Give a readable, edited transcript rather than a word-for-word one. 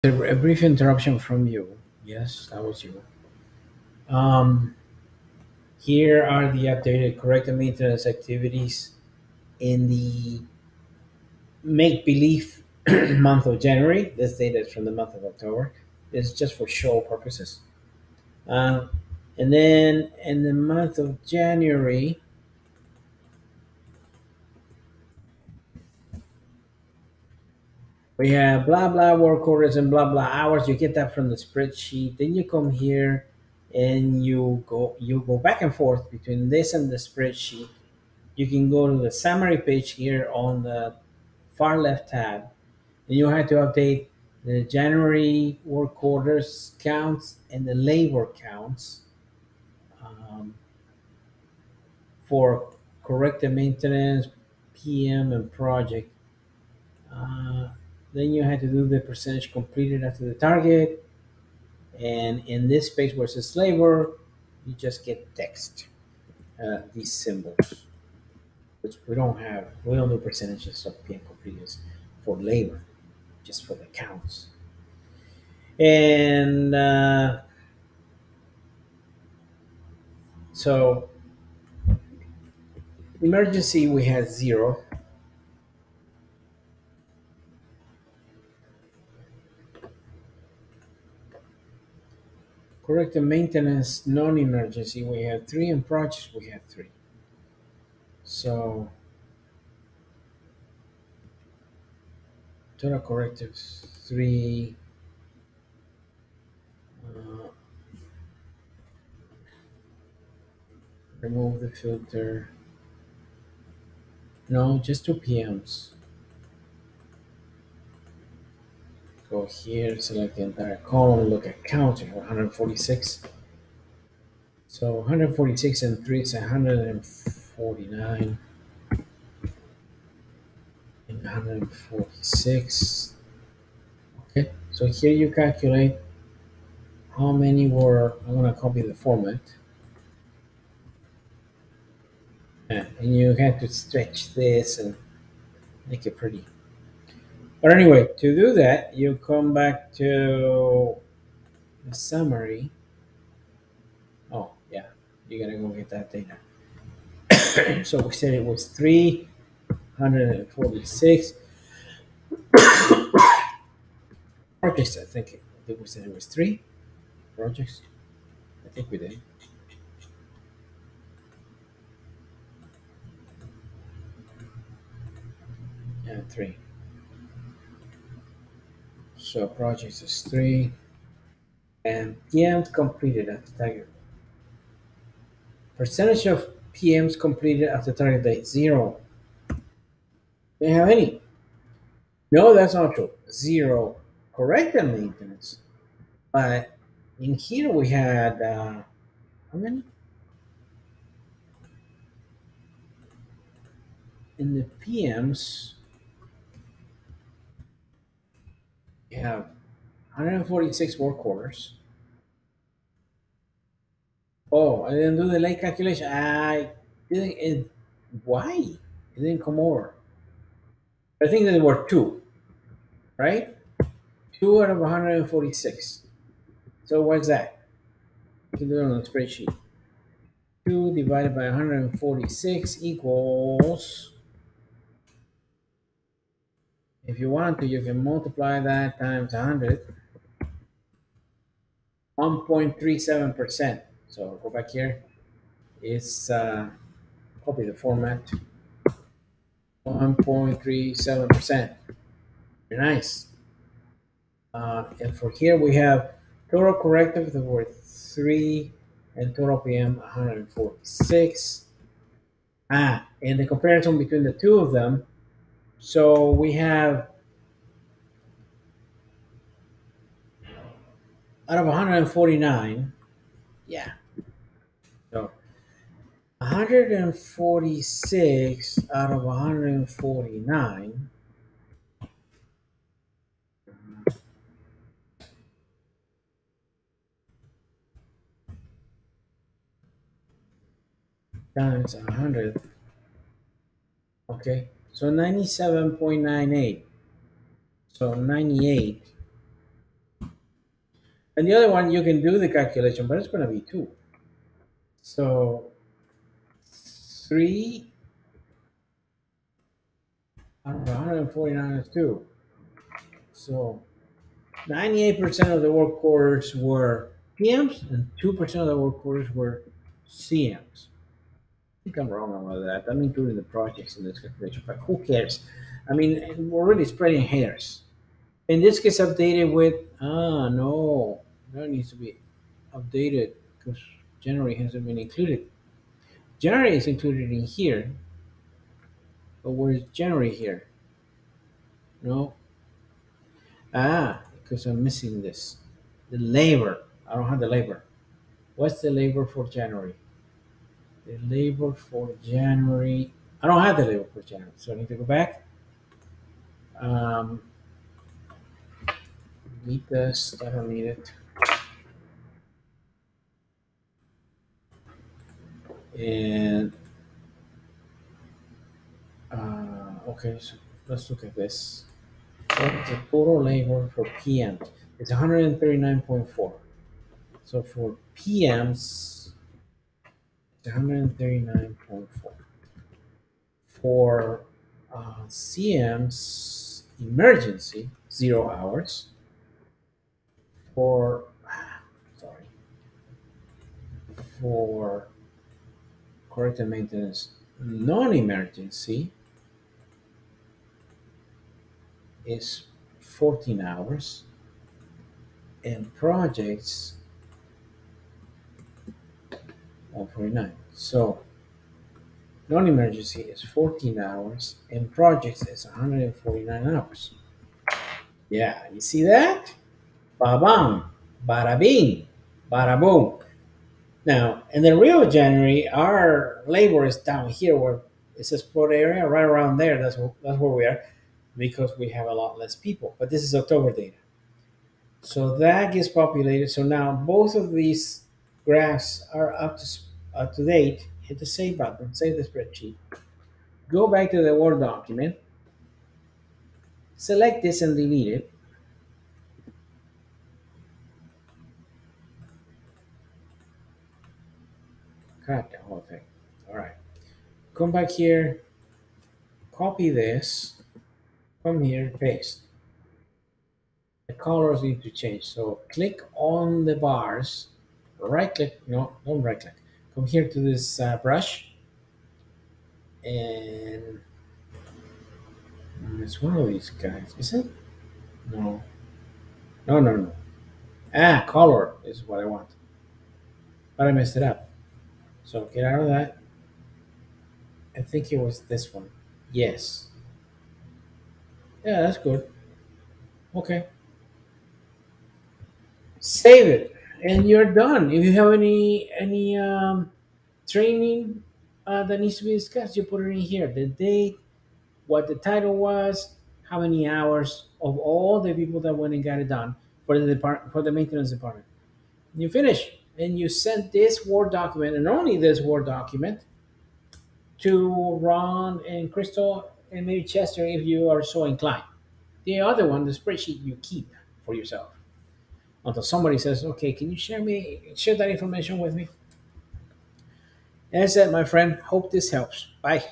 A brief interruption from you. Yes, that was you. Um, Here are the updated corrective maintenance activities in the make believe month of January. This data is from the month of October. This is just for show purposes. Uh, and then in the month of January, we have blah blah work orders and blah blah hours. You get that from the spreadsheet. Then you come here and you go back and forth between this and the spreadsheet. You can go to the summary page here on the far left tab, and you have to update the January work orders counts and the labor counts um, for corrective maintenance, PM, and project. Uh, then you had to do the percentage completed after the target, and in this space where it says labor, you just get text, these symbols, which we don't have. We don't do percentages of PM completed for labor, just for the counts. And so emergency we had zero. Corrective maintenance non-emergency we had three, and projects we had three. So total correctives three. Uh, Remove the filter. No, just two PMs. Go here, select the entire column, look at count, 146. So 146 and 3 is 149 and 146. Okay, so here you calculate how many were. I'm going to copy the format. And you have to stretch this and make it pretty. But anyway, to do that, you come back to the summary. Oh, yeah, you gotta go get that data. So we said it was 346 projects. I think we said it was three projects. I think we did. Yeah, three. So projects is three. And PMs completed at the target. Percentage of PMs completed after target date, zero. Do you have any? No, that's not true. Zero corrective maintenance. But in here we had how many? In the PMs, we have 146 work orders. Oh, I didn't do the late calculation. I didn't. Why? It didn't come over. I think there were two, right? Two out of 146. So what's that? You can do it on the spreadsheet. 2 divided by 146 equals, if you want to, you can multiply that times 100, 1.37%. So go back here. It's copy the format. 1.37%. Very nice. And for here we have total corrective that were 3 and total PM 146. And the comparison between the two of them. So we have out of 149, yeah. So 146 out of 149 times 100. Okay, so 97.98. So 98 And the other one, you can do the calculation, but it's going to be two. So three, I don't know, 149 is two. So 98% of the work orders were PMs and 2% of the work orders were CMs. I think I'm wrong about that. I'm including the projects in this calculation, but who cares? I mean, we're really spreading hairs. In this case, updated with, no, that needs to be updated because January hasn't been included. January is included in here, but where's January here? No, because I'm missing this. The labor. I don't have the labor. What's the labor for January? The labor for January. I don't have the labor for January, so I need to go back. Um, Need this. I don't need it. And okay, so let's look at this. What's the total labor for PM? It's 139.4. So for PMs, it's 139.4. For CMs, emergency, 0 hours. For, sorry, for corrective maintenance, non-emergency is 14 hours. And projects, 149. So non-emergency is 14 hours and projects is 149 hours. Yeah, you see that? Ba bang, bada bing, bada boom. Now, in the real January, our labor is down here where it says plot area, right around there. That's where we are because we have a lot less people. But this is October data. So that gets populated. So now both of these graphs are up to date. Hit the save button, save the spreadsheet. Go back to the Word document, select this and delete it. Cut the whole thing. All right. Come back here, copy this, come here, paste. The colors need to change. So click on the bars, right click, no, don't right click. Come here to this brush and it's one of these guys, is it? No, no, no, no. Color is what I want, but I messed it up. So get out of that. I think it was this one. Yes. Yeah, that's good. Okay. Save it, and you're done. If you have any training that needs to be discussed, you put it in here. The date, what the title was, how many hours of all the people that went and got it done for the maintenance department. You finish, and you send this Word document, and only this Word document, to Ron and Crystal and maybe Chester if you are so inclined. The other one, the spreadsheet, you keep for yourself until somebody says, "Okay, can you share that information with me?" And that's it, my friend. Hope this helps. Bye.